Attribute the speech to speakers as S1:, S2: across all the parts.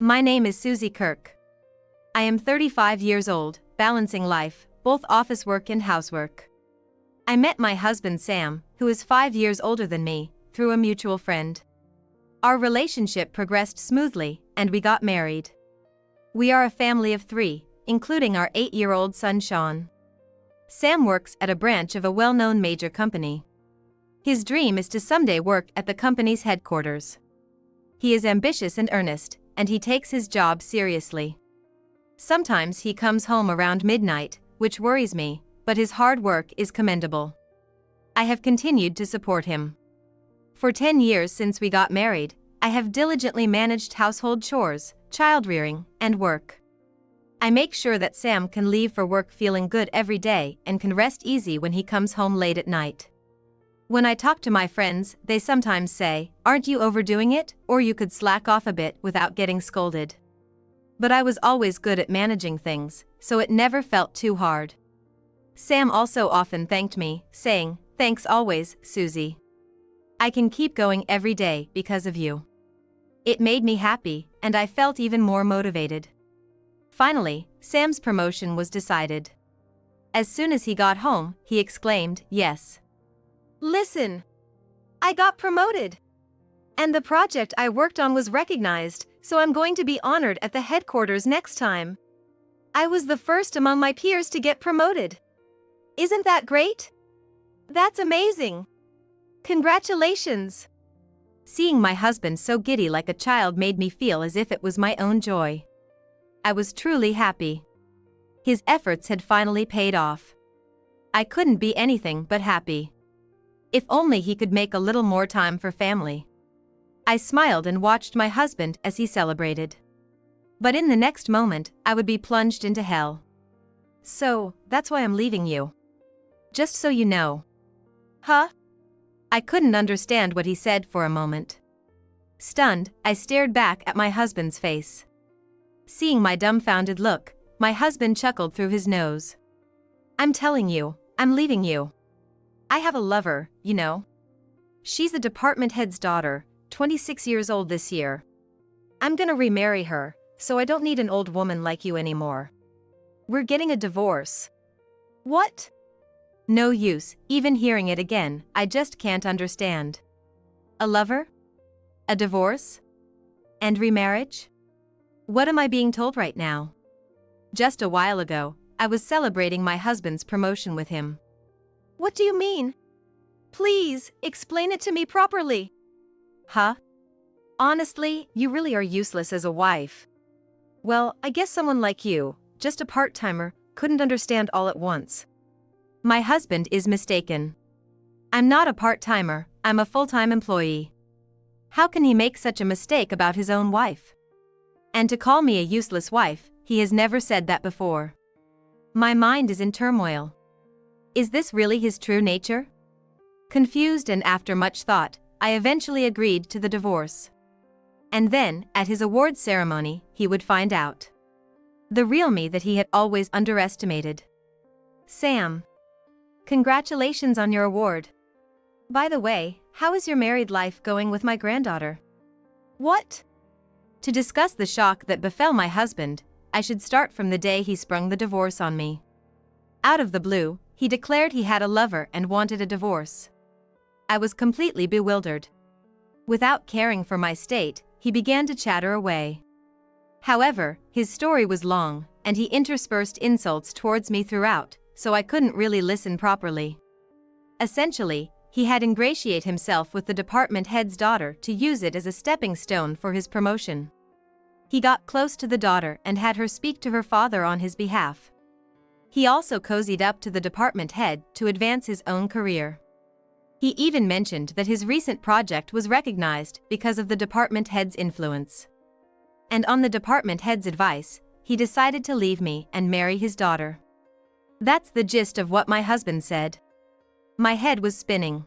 S1: My name is Susie Kirk. I am 35 years old, balancing life, both office work and housework. I met my husband Sam, who is 5 years older than me, through a mutual friend. Our relationship progressed smoothly, and we got married. We are a family of 3, including our 8-year-old son Sean. Sam works at a branch of a well-known major company. His dream is to someday work at the company's headquarters. He is ambitious and earnest, and he takes his job seriously. Sometimes he comes home around midnight, which worries me, but his hard work is commendable. I have continued to support him. For 10 years since we got married, I have diligently managed household chores, child-rearing, and work. I make sure that Sam can leave for work feeling good every day and can rest easy when he comes home late at night. When I talk to my friends, they sometimes say, "Aren't you overdoing it, or you could slack off a bit without getting scolded?" But I was always good at managing things, so it never felt too hard. Sam also often thanked me, saying, "Thanks always, Susie. I can keep going every day because of you." It made me happy, and I felt even more motivated. Finally, Sam's promotion was decided. As soon as he got home, he exclaimed, "Yes. Listen! I got promoted! And the project I worked on was recognized, so I'm going to be honored at the headquarters next time. I was the first among my peers to get promoted. Isn't that great? That's amazing! Congratulations!" Seeing my husband so giddy like a child made me feel as if it was my own joy. I was truly happy. His efforts had finally paid off. I couldn't be anything but happy. If only he could make a little more time for family. I smiled and watched my husband as he celebrated. But in the next moment, I would be plunged into hell. "So, that's why I'm leaving you. Just so you know." "Huh?" I couldn't understand what he said for a moment. Stunned, I stared back at my husband's face. Seeing my dumbfounded look, my husband chuckled through his nose. "I'm telling you, I'm leaving you. I have a lover, you know. She's a department head's daughter, 26 years old this year. I'm gonna remarry her, so I don't need an old woman like you anymore. We're getting a divorce." "What?" No use, even hearing it again, I just can't understand. A lover? A divorce? And remarriage? What am I being told right now? Just a while ago, I was celebrating my husband's promotion with him. "What do you mean? Please, explain it to me properly." "Huh? Honestly, you really are useless as a wife. Well, I guess someone like you, just a part-timer, couldn't understand all at once. My husband is mistaken. I'm not a part-timer, I'm a full-time employee. How can he make such a mistake about his own wife? And to call me a useless wife, he has never said that before. My mind is in turmoil. Is this really his true nature?" Confused and after much thought, I eventually agreed to the divorce. And then, at his awards ceremony, he would find out. The real me that he had always underestimated. "Sam. Congratulations on your award. By the way, how is your married life going with my granddaughter?" "What?" To discuss the shock that befell my husband, I should start from the day he sprung the divorce on me. Out of the blue, he declared he had a lover and wanted a divorce. I was completely bewildered. Without caring for my state, he began to chatter away. However, his story was long, and he interspersed insults towards me throughout, so I couldn't really listen properly. Essentially, he had ingratiated himself with the department head's daughter to use it as a stepping stone for his promotion. He got close to the daughter and had her speak to her father on his behalf. He also cozied up to the department head to advance his own career. He even mentioned that his recent project was recognized because of the department head's influence. And on the department head's advice, he decided to leave me and marry his daughter. That's the gist of what my husband said. My head was spinning.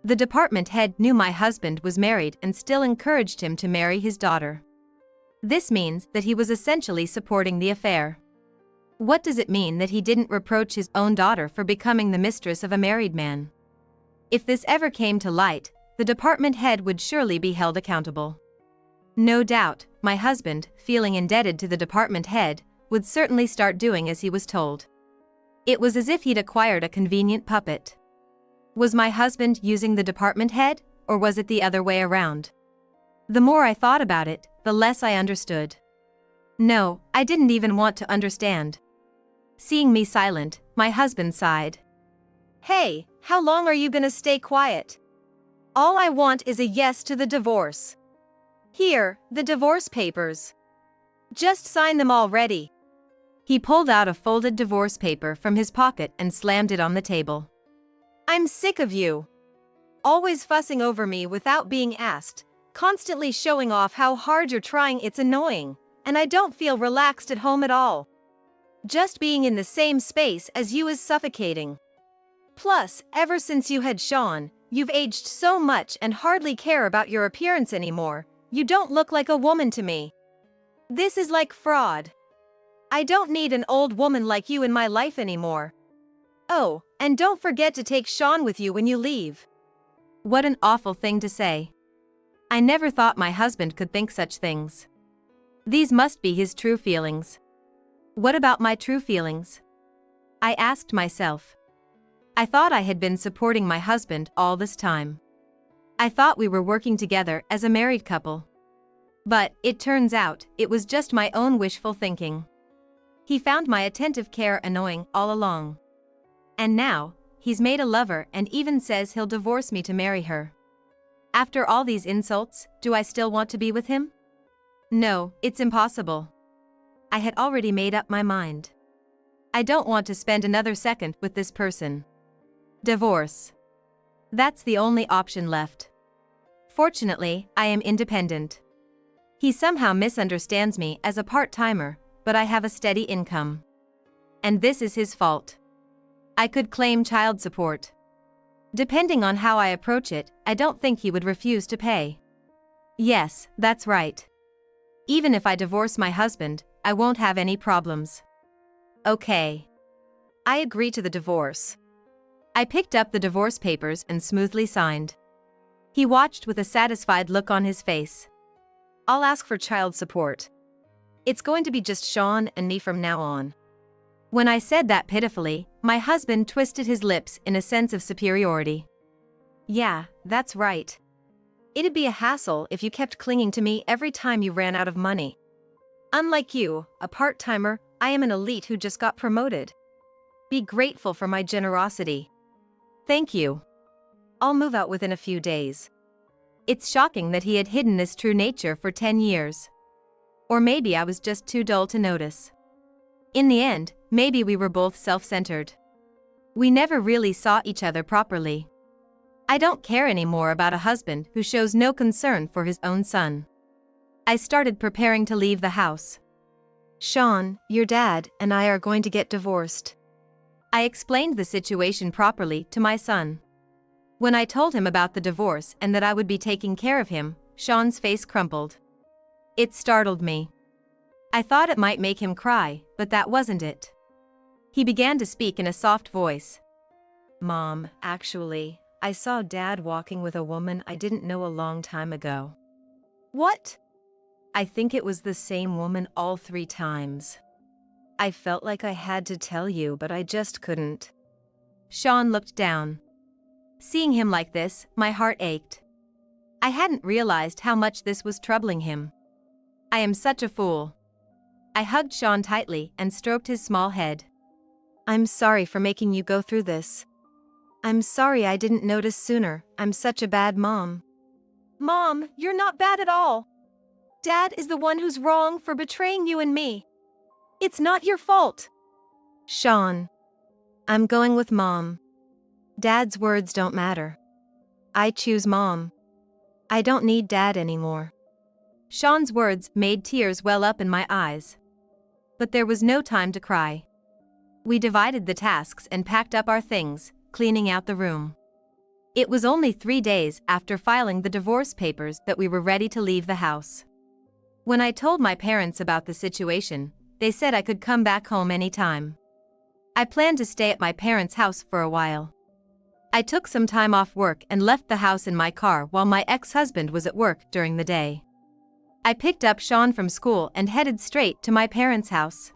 S1: The department head knew my husband was married and still encouraged him to marry his daughter. This means that he was essentially supporting the affair. What does it mean that he didn't reproach his own daughter for becoming the mistress of a married man? If this ever came to light, the department head would surely be held accountable. No doubt, my husband, feeling indebted to the department head, would certainly start doing as he was told. It was as if he'd acquired a convenient puppet. Was my husband using the department head, or was it the other way around? The more I thought about it, the less I understood. No, I didn't even want to understand. Seeing me silent, my husband sighed. "Hey, how long are you gonna stay quiet? All I want is a yes to the divorce. Here, the divorce papers. Just sign them already." He pulled out a folded divorce paper from his pocket and slammed it on the table. "I'm sick of you. Always fussing over me without being asked, constantly showing off how hard you're trying. It's annoying, and I don't feel relaxed at home at all. Just being in the same space as you is suffocating. Plus, ever since you had Sean, you've aged so much and hardly care about your appearance anymore. You don't look like a woman to me. This is like fraud. I don't need an old woman like you in my life anymore. Oh, and don't forget to take Sean with you when you leave." What an awful thing to say. I never thought my husband could think such things. These must be his true feelings. What about my true feelings? I asked myself. I thought I had been supporting my husband all this time. I thought we were working together as a married couple. But, it turns out, it was just my own wishful thinking. He found my attentive care annoying all along. And now, he's made a lover and even says he'll divorce me to marry her. After all these insults, do I still want to be with him? No, it's impossible. I had already made up my mind. I don't want to spend another second with this person. Divorce. That's the only option left. Fortunately, I am independent. He somehow misunderstands me as a part-timer, but I have a steady income. And this is his fault. I could claim child support. Depending on how I approach it, I don't think he would refuse to pay. Yes, that's right. Even if I divorce my husband, I won't have any problems. Okay. I agree to the divorce. I picked up the divorce papers and smoothly signed. He watched with a satisfied look on his face. I'll ask for child support. It's going to be just Sean and me from now on. When I said that pitifully, my husband twisted his lips in a sense of superiority. Yeah, that's right. It'd be a hassle if you kept clinging to me every time you ran out of money. Unlike you, a part-timer, I am an elite who just got promoted. Be grateful for my generosity. Thank you. I'll move out within a few days. It's shocking that he had hidden this true nature for 10 years. Or maybe I was just too dull to notice. In the end, maybe we were both self-centered. We never really saw each other properly. I don't care anymore about a husband who shows no concern for his own son. I started preparing to leave the house. Sean, your dad and I are going to get divorced. I explained the situation properly to my son. When I told him about the divorce and that I would be taking care of him, Sean's face crumpled. It startled me. I thought it might make him cry, but that wasn't it. He began to speak in a soft voice. Mom, actually, I saw Dad walking with a woman I didn't know a long time ago. What? I think it was the same woman all 3 times. I felt like I had to tell you, but I just couldn't. Sean looked down. Seeing him like this, my heart ached. I hadn't realized how much this was troubling him. I am such a fool. I hugged Sean tightly and stroked his small head. I'm sorry for making you go through this. I'm sorry I didn't notice sooner. I'm such a bad mom. Mom, you're not bad at all. Dad is the one who's wrong for betraying you and me. It's not your fault. Sean. I'm going with Mom. Dad's words don't matter. I choose Mom. I don't need Dad anymore. Sean's words made tears well up in my eyes. But there was no time to cry. We divided the tasks and packed up our things, cleaning out the room. It was only 3 days after filing the divorce papers that we were ready to leave the house. When I told my parents about the situation, they said I could come back home anytime. I planned to stay at my parents' house for a while. I took some time off work and left the house in my car while my ex-husband was at work during the day. I picked up Sean from school and headed straight to my parents' house.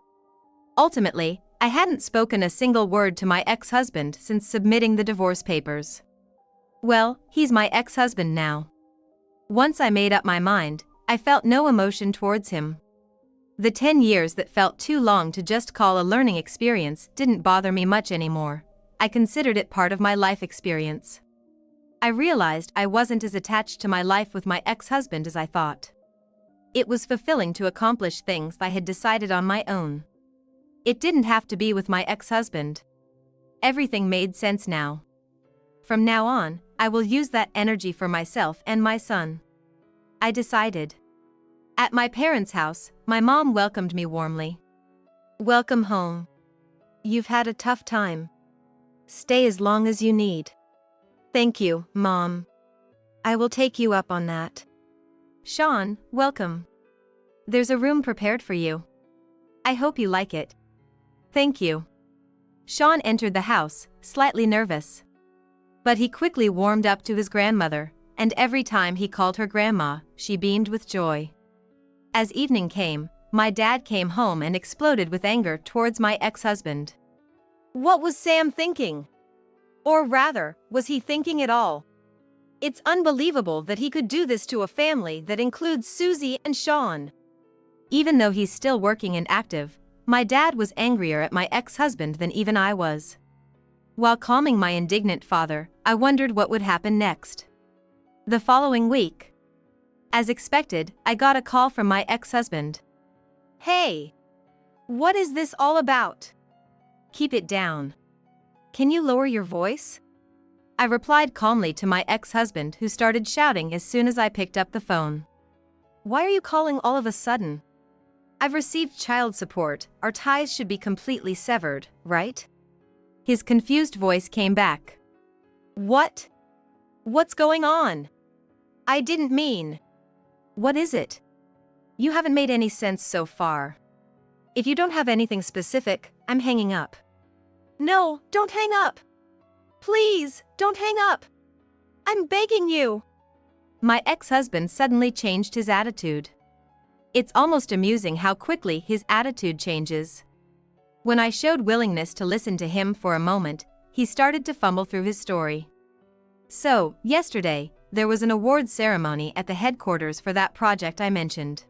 S1: Ultimately, I hadn't spoken a single word to my ex-husband since submitting the divorce papers. Well, he's my ex-husband now. Once I made up my mind, I felt no emotion towards him. The 10 years that felt too long to just call a learning experience didn't bother me much anymore. I considered it part of my life experience. I realized I wasn't as attached to my life with my ex-husband as I thought. It was fulfilling to accomplish things I had decided on my own. It didn't have to be with my ex-husband. Everything made sense now. From now on, I will use that energy for myself and my son. I decided. At my parents' house, my mom welcomed me warmly. "Welcome home. You've had a tough time. Stay as long as you need." "Thank you, Mom. I will take you up on that." "Sean, welcome. There's a room prepared for you. I hope you like it." "Thank you." Sean entered the house, slightly nervous. But he quickly warmed up to his grandmother, and every time he called her grandma, she beamed with joy. As evening came, my dad came home and exploded with anger towards my ex-husband. What was Sam thinking? Or rather, was he thinking at all? It's unbelievable that he could do this to a family that includes Susie and Sean. Even though he's still working and active, my dad was angrier at my ex-husband than even I was. While calming my indignant father, I wondered what would happen next. The following week, as expected, I got a call from my ex-husband. "Hey! What is this all about? Keep it down. Can you lower your voice?" I replied calmly to my ex-husband, who started shouting as soon as I picked up the phone. "Why are you calling all of a sudden? I've received child support, our ties should be completely severed, right?" His confused voice came back. "What? What's going on? I didn't mean." "What is it? You haven't made any sense so far. If you don't have anything specific, I'm hanging up." "No, don't hang up. Please, don't hang up. I'm begging you." My ex-husband suddenly changed his attitude. It's almost amusing how quickly his attitude changes. When I showed willingness to listen to him for a moment, he started to fumble through his story. "So, yesterday, there was an awards ceremony at the headquarters for that project I mentioned.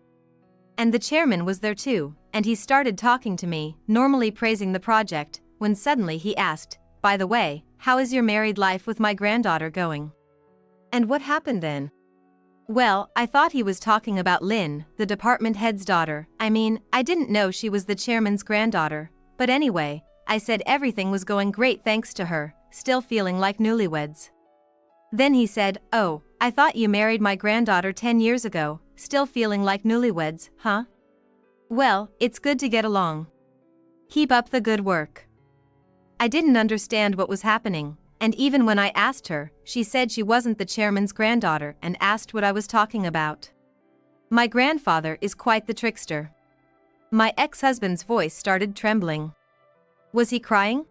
S1: And the chairman was there too, and he started talking to me, normally praising the project, when suddenly he asked, 'By the way, how is your married life with my granddaughter going?' And what happened then? Well, I thought he was talking about Lynn, the department head's daughter. I mean, I didn't know she was the chairman's granddaughter. But anyway, I said everything was going great thanks to her, still feeling like newlyweds. Then he said, 'Oh, I thought you married my granddaughter 10 years ago, still feeling like newlyweds, huh? Well, it's good to get along. Keep up the good work.' I didn't understand what was happening, and even when I asked her, she said she wasn't the chairman's granddaughter and asked what I was talking about. My grandfather is quite the trickster." My ex-husband's voice started trembling. Was he crying?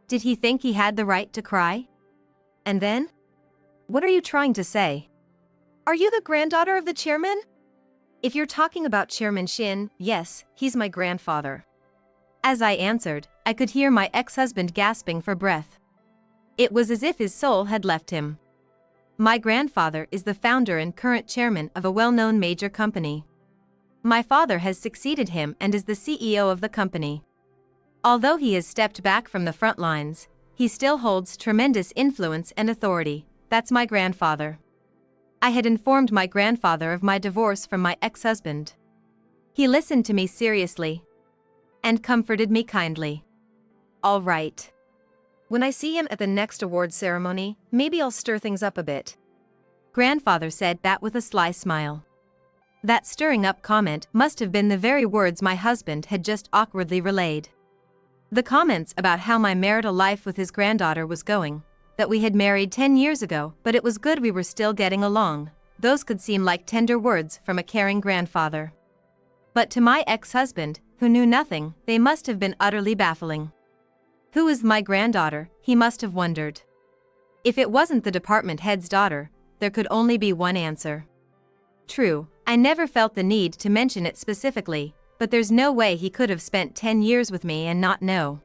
S1: Did he think he had the right to cry? And then? What are you trying to say? Are you the granddaughter of the chairman? If you're talking about Chairman Shin, yes, he's my grandfather. As I answered, I could hear my ex-husband gasping for breath. It was as if his soul had left him. My grandfather is the founder and current chairman of a well-known major company. My father has succeeded him and is the CEO of the company. Although he has stepped back from the front lines, he still holds tremendous influence and authority. That's my grandfather. I had informed my grandfather of my divorce from my ex-husband. He listened to me seriously and comforted me kindly. "All right. When I see him at the next award ceremony, maybe I'll stir things up a bit." Grandfather said that with a sly smile. That stirring up comment must have been the very words my husband had just awkwardly relayed. The comments about how my marital life with his granddaughter was going, that we had married 10 years ago but it was good we were still getting along, those could seem like tender words from a caring grandfather. But to my ex-husband, who knew nothing, they must have been utterly baffling. Who is my granddaughter, he must have wondered. If it wasn't the department head's daughter, there could only be one answer. True, I never felt the need to mention it specifically, but there's no way he could have spent 10 years with me and not know.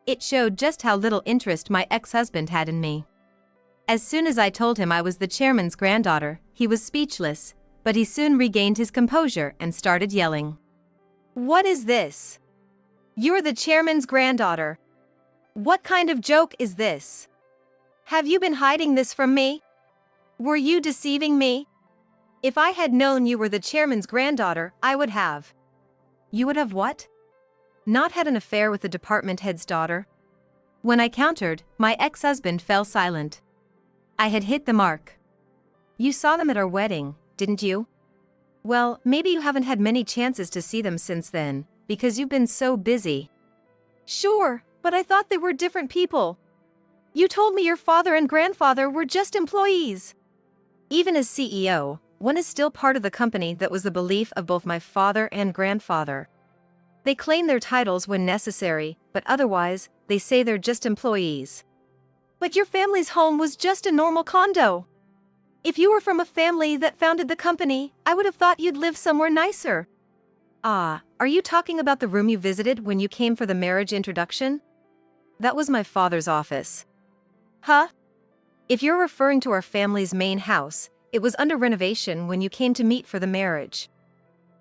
S1: It showed just how little interest my ex-husband had in me. As soon as I told him I was the chairman's granddaughter, he was speechless, but he soon regained his composure and started yelling. "What is this? You're the chairman's granddaughter. What kind of joke is this? Have you been hiding this from me? Were you deceiving me? If I had known you were the chairman's granddaughter, I would have." "You would have what?" "Not had an affair with the department head's daughter." When I countered, my ex-husband fell silent. I had hit the mark. "You saw them at our wedding, didn't you?" "Well, maybe you haven't had many chances to see them since then, because you've been so busy." "Sure, but I thought they were different people. You told me your father and grandfather were just employees." Even as CEO, one is still part of the company. That was the belief of both my father and grandfather. They claim their titles when necessary, but otherwise, they say they're just employees. "But your family's home was just a normal condo. If you were from a family that founded the company, I would have thought you'd live somewhere nicer." "Ah, are you talking about the room you visited when you came for the marriage introduction?" "That was my father's office." "Huh? If you're referring to our family's main house, it was under renovation when you came to meet for the marriage.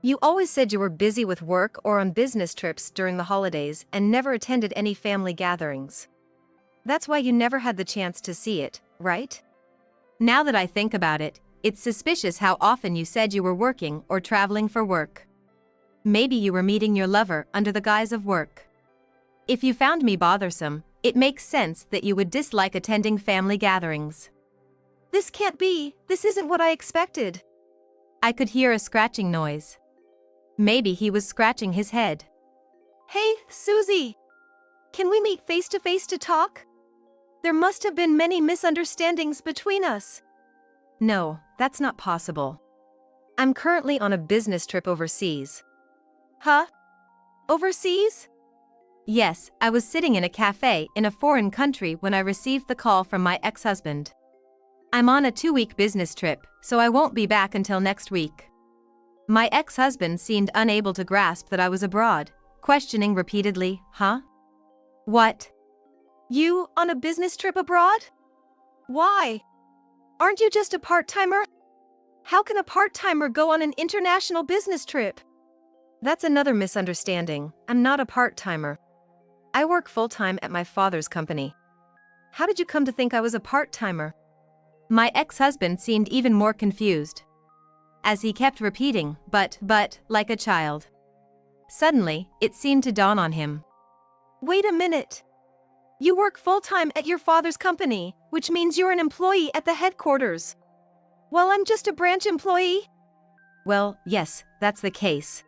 S1: You always said you were busy with work or on business trips during the holidays and never attended any family gatherings. That's why you never had the chance to see it, right?" Now that I think about it, it's suspicious how often you said you were working or traveling for work. Maybe you were meeting your lover under the guise of work. If you found me bothersome, it makes sense that you would dislike attending family gatherings. "This can't be, this isn't what I expected." I could hear a scratching noise. Maybe he was scratching his head. "Hey, Susie! Can we meet face to face to talk? There must have been many misunderstandings between us." "No, that's not possible. I'm currently on a business trip overseas." "Huh? Overseas?" "Yes, I was sitting in a cafe in a foreign country when I received the call from my ex-husband. I'm on a 2-week business trip, so I won't be back until next week." My ex-husband seemed unable to grasp that I was abroad, questioning repeatedly, "Huh? What? You on a business trip abroad? Why? Aren't you just a part-timer? How can a part-timer go on an international business trip?" "That's another misunderstanding. I'm not a part-timer. I work full-time at my father's company." "How did you come to think I was a part-timer?" My ex-husband seemed even more confused, as he kept repeating, but, like a child. Suddenly, it seemed to dawn on him. "Wait a minute. You work full-time at your father's company, which means you're an employee at the headquarters. Well, I'm just a branch employee?" "Well, yes, that's the case.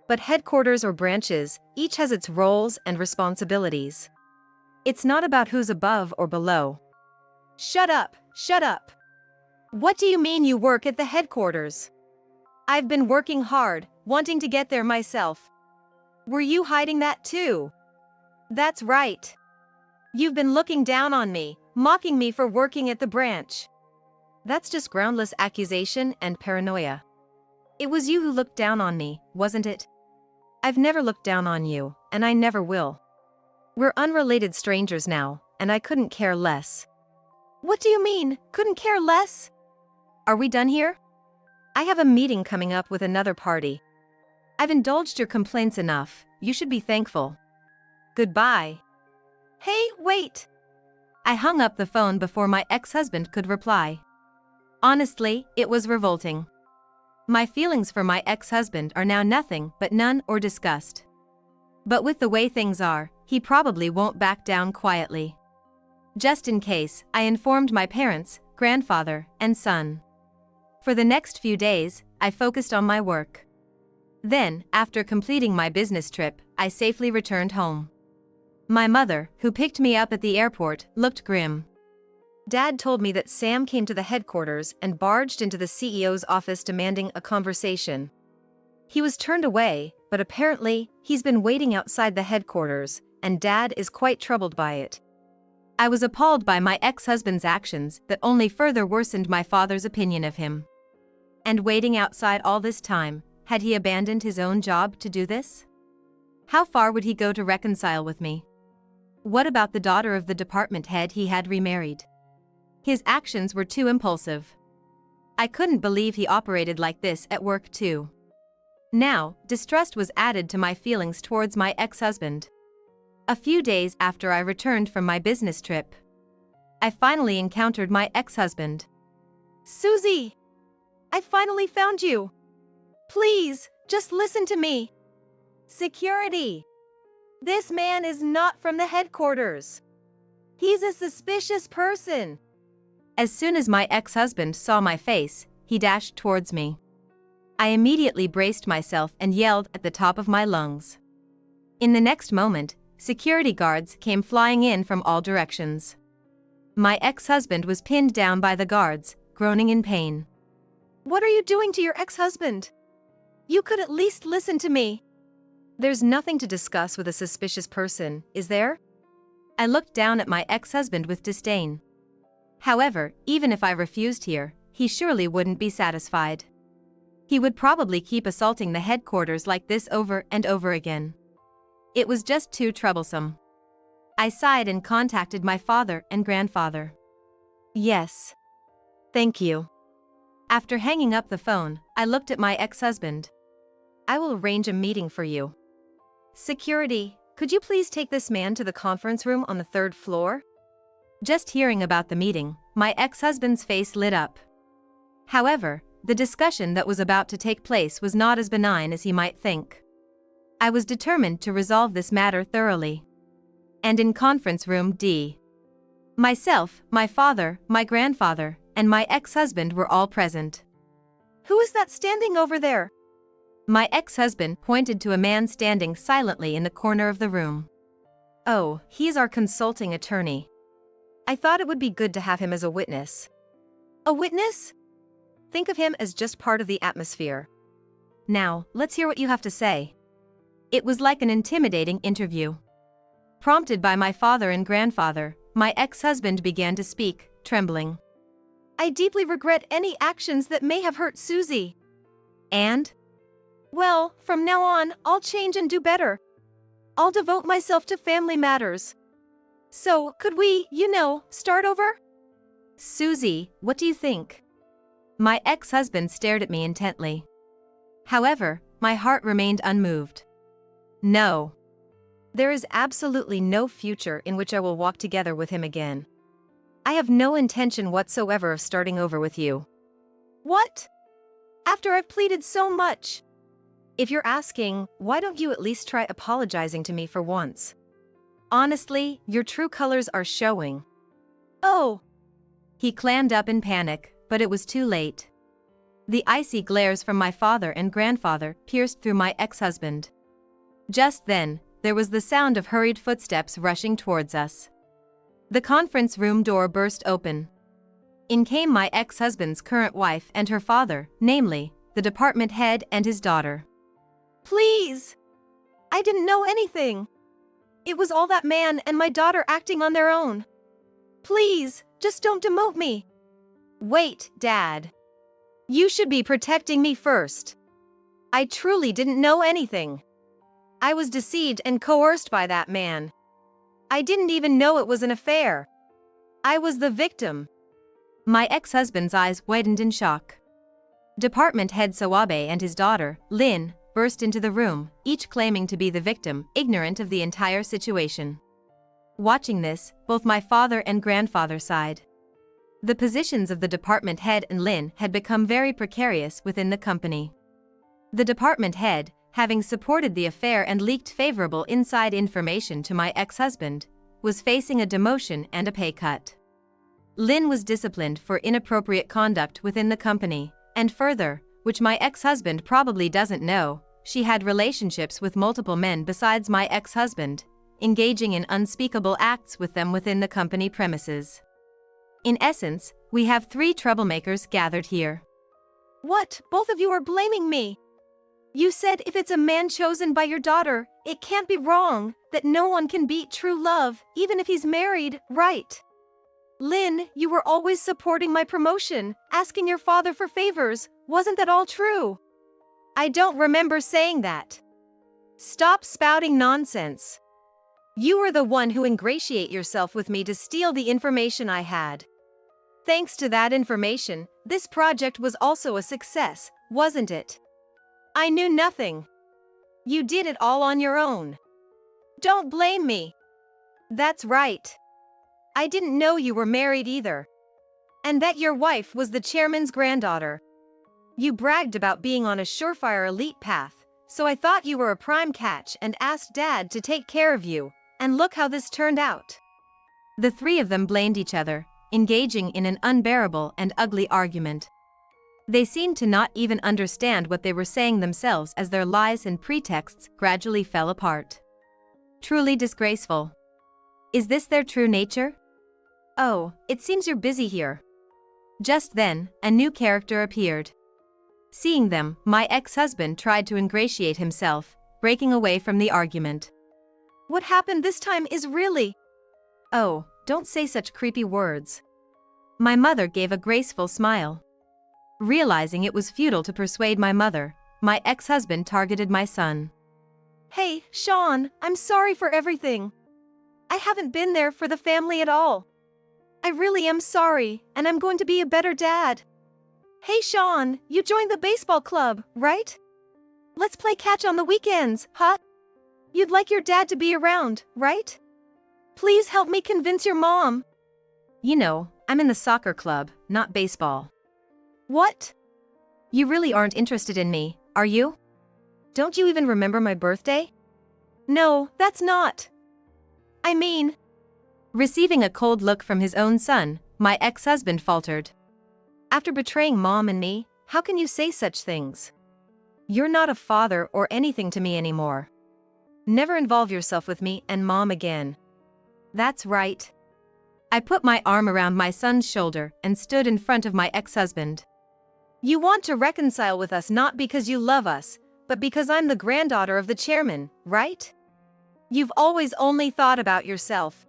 S1: But headquarters or branches, each has its roles and responsibilities. It's not about who's above or below." Shut up, shut up. What do you mean you work at the headquarters? I've been working hard, wanting to get there myself. Were you hiding that too?" "That's right. You've been looking down on me, mocking me for working at the branch." "That's just groundless accusation and paranoia. It was you who looked down on me, wasn't it?" "I've never looked down on you, and I never will. We're unrelated strangers now, and I couldn't care less." "What do you mean, couldn't care less?" "Are we done here? I have a meeting coming up with another party. I've indulged your complaints enough, you should be thankful. Goodbye." "Hey, wait!" I hung up the phone before my ex-husband could reply. Honestly, it was revolting. My feelings for my ex-husband are now nothing but none or disgust. But with the way things are, he probably won't back down quietly. Just in case, I informed my parents, grandfather, and son. For the next few days, I focused on my work. Then, after completing my business trip, I safely returned home. My mother, who picked me up at the airport, looked grim. Dad told me that Sam came to the headquarters and barged into the CEO's office demanding a conversation. He was turned away, but apparently, he's been waiting outside the headquarters, and Dad is quite troubled by it. I was appalled by my ex-husband's actions that only further worsened my father's opinion of him. And waiting outside all this time, had he abandoned his own job to do this? How far would he go to reconcile with me? What about the daughter of the department head he had remarried? His actions were too impulsive. I couldn't believe he operated like this at work too. Now, distrust was added to my feelings towards my ex-husband. A few days after I returned from my business trip, I finally encountered my ex-husband.
S2: Susie! I finally found you! Please, just listen to me. Security! This man is not from the headquarters. He's a suspicious person.
S1: As soon as my ex-husband saw my face, he dashed towards me. I immediately braced myself and yelled at the top of my lungs. In the next moment, security guards came flying in from all directions. My ex-husband was pinned down by the guards, groaning in pain.
S2: What are you doing to your ex-husband? You could at least listen to me.
S1: There's nothing to discuss with a suspicious person, is there? I looked down at my ex-husband with disdain. However, even if I refused here, he surely wouldn't be satisfied. He would probably keep assaulting the headquarters like this over and over again. It was just too troublesome. I sighed and contacted my father and grandfather.
S2: Yes. Thank you.
S1: After hanging up the phone, I looked at my ex-husband. I will arrange a meeting for you.
S2: Security, could you please take this man to the conference room on the 3rd floor?
S1: Just hearing about the meeting, my ex-husband's face lit up. However, the discussion that was about to take place was not as benign as he might think. I was determined to resolve this matter thoroughly. And in conference room D, myself, my father, my grandfather, and my ex-husband were all present.
S2: Who is that standing over there?
S1: My ex-husband pointed to a man standing silently in the corner of the room. Oh, he's our consulting attorney. I thought it would be good to have him as a witness.
S2: A witness?
S1: Think of him as just part of the atmosphere. Now, let's hear what you have to say. It was like an intimidating interview. Prompted by my father and grandfather, my ex-husband began to speak, trembling.
S2: I deeply regret any actions that may have hurt Susie.
S1: And?
S2: Well, from now on, I'll change and do better. I'll devote myself to family matters. So, could we, start over?
S1: Susie, what do you think? My ex-husband stared at me intently. However, my heart remained unmoved. No. There is absolutely no future in which I will walk together with him again. I have no intention whatsoever of starting over with you.
S2: What? After I've pleaded so much?
S1: If you're asking, why don't you at least try apologizing to me for once? Honestly, your true colors are showing.
S2: Oh.
S1: He clammed up in panic, but it was too late. The icy glares from my father and grandfather pierced through my ex-husband. Just then, there was the sound of hurried footsteps rushing towards us. The conference room door burst open. In came my ex-husband's current wife and her father, namely, the department head and his daughter.
S2: Please! I didn't know anything. It was all that man and my daughter acting on their own. Please, just don't demote me.
S1: Wait, Dad. You should be protecting me first. I truly didn't know anything. I was deceived and coerced by that man. I didn't even know it was an affair. I was the victim. My ex-husband's eyes widened in shock. Department head Sawabe and his daughter, Lynn, burst into the room, each claiming to be the victim, ignorant of the entire situation. Watching this, both my father and grandfather sighed. The positions of the department head and Lynn had become very precarious within the company. The department head, having supported the affair and leaked favorable inside information to my ex-husband, was facing a demotion and a pay cut. Lynn was disciplined for inappropriate conduct within the company, and further, which my ex-husband probably doesn't know, she had relationships with multiple men besides my ex-husband, engaging in unspeakable acts with them within the company premises. In essence, we have 3 troublemakers gathered here.
S2: What? Both of you are blaming me. You said if it's a man chosen by your daughter, it can't be wrong, that no one can beat true love, even if he's married, right? Lynn, you were always supporting my promotion, asking your father for favors, Wasn't that all true? I don't remember saying that. Stop spouting nonsense. You were the one who ingratiate yourself with me to steal the information I had. Thanks to that information, this project was also a success, wasn't it? I knew nothing. You did it all on your own. Don't blame me. That's right. I didn't know you were married either. And that your wife was the chairman's granddaughter. You bragged about being on a surefire elite path, so I thought you were a prime catch and asked Dad to take care of you, and look how this turned out.
S1: The three of them blamed each other, engaging in an unbearable and ugly argument. They seemed to not even understand what they were saying themselves as their lies and pretexts gradually fell apart. Truly disgraceful. Is this their true nature? Oh, it seems you're busy here. Just then, a new character appeared. Seeing them, my ex-husband tried to ingratiate himself, breaking away from the argument.
S2: What happened this time is really...
S1: Oh, don't say such creepy words. My mother gave a graceful smile. Realizing it was futile to persuade my mother, my ex-husband targeted my son.
S2: Hey, Sean, I'm sorry for everything. I haven't been there for the family at all. I really am sorry, and I'm going to be a better dad. Hey Sean, you joined the baseball club, right? Let's play catch on the weekends, huh? You'd like your dad to be around, right? Please help me convince your mom.
S1: You know, I'm in the soccer club, not baseball.
S2: What?
S1: You really aren't interested in me, are you? Don't you even remember my birthday?
S2: No, that's not. I mean...
S1: Receiving a cold look from his own son, my ex-husband faltered. After betraying Mom and me, how can you say such things? You're not a father or anything to me anymore. Never involve yourself with me and Mom again. That's right. I put my arm around my son's shoulder and stood in front of my ex-husband.
S2: You want to reconcile with us not because you love us, but because I'm the granddaughter of the chairman, right? You've always only thought about yourself.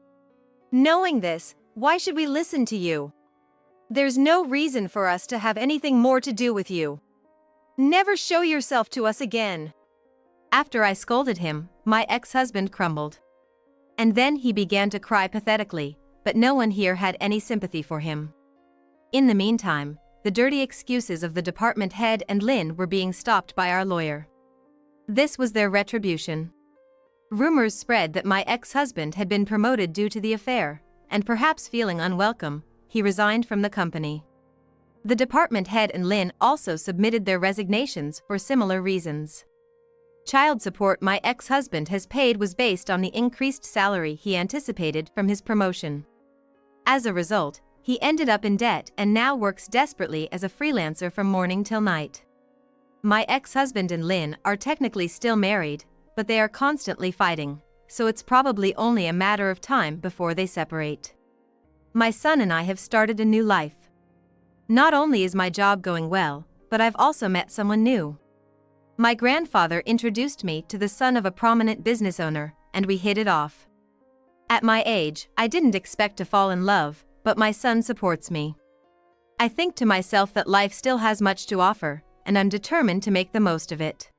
S2: Knowing this, why should we listen to you? There's no reason for us to have anything more to do with you. Never show yourself to us again.
S1: After I scolded him, my ex-husband crumbled. And then he began to cry pathetically, but no one here had any sympathy for him. In the meantime, the dirty excuses of the department head and Lynn were being stopped by our lawyer. This was their retribution. Rumors spread that my ex-husband had been promoted due to the affair, and perhaps feeling unwelcome, he resigned from the company. The department head and Lynn also submitted their resignations for similar reasons. Child support my ex-husband has paid was based on the increased salary he anticipated from his promotion. As a result, he ended up in debt and now works desperately as a freelancer from morning till night. My ex-husband and Lynn are technically still married, but they are constantly fighting, so it's probably only a matter of time before they separate. My son and I have started a new life. Not only is my job going well, but I've also met someone new. My grandfather introduced me to the son of a prominent business owner, and we hit it off. At my age, I didn't expect to fall in love, but my son supports me. I think to myself that life still has much to offer, and I'm determined to make the most of it.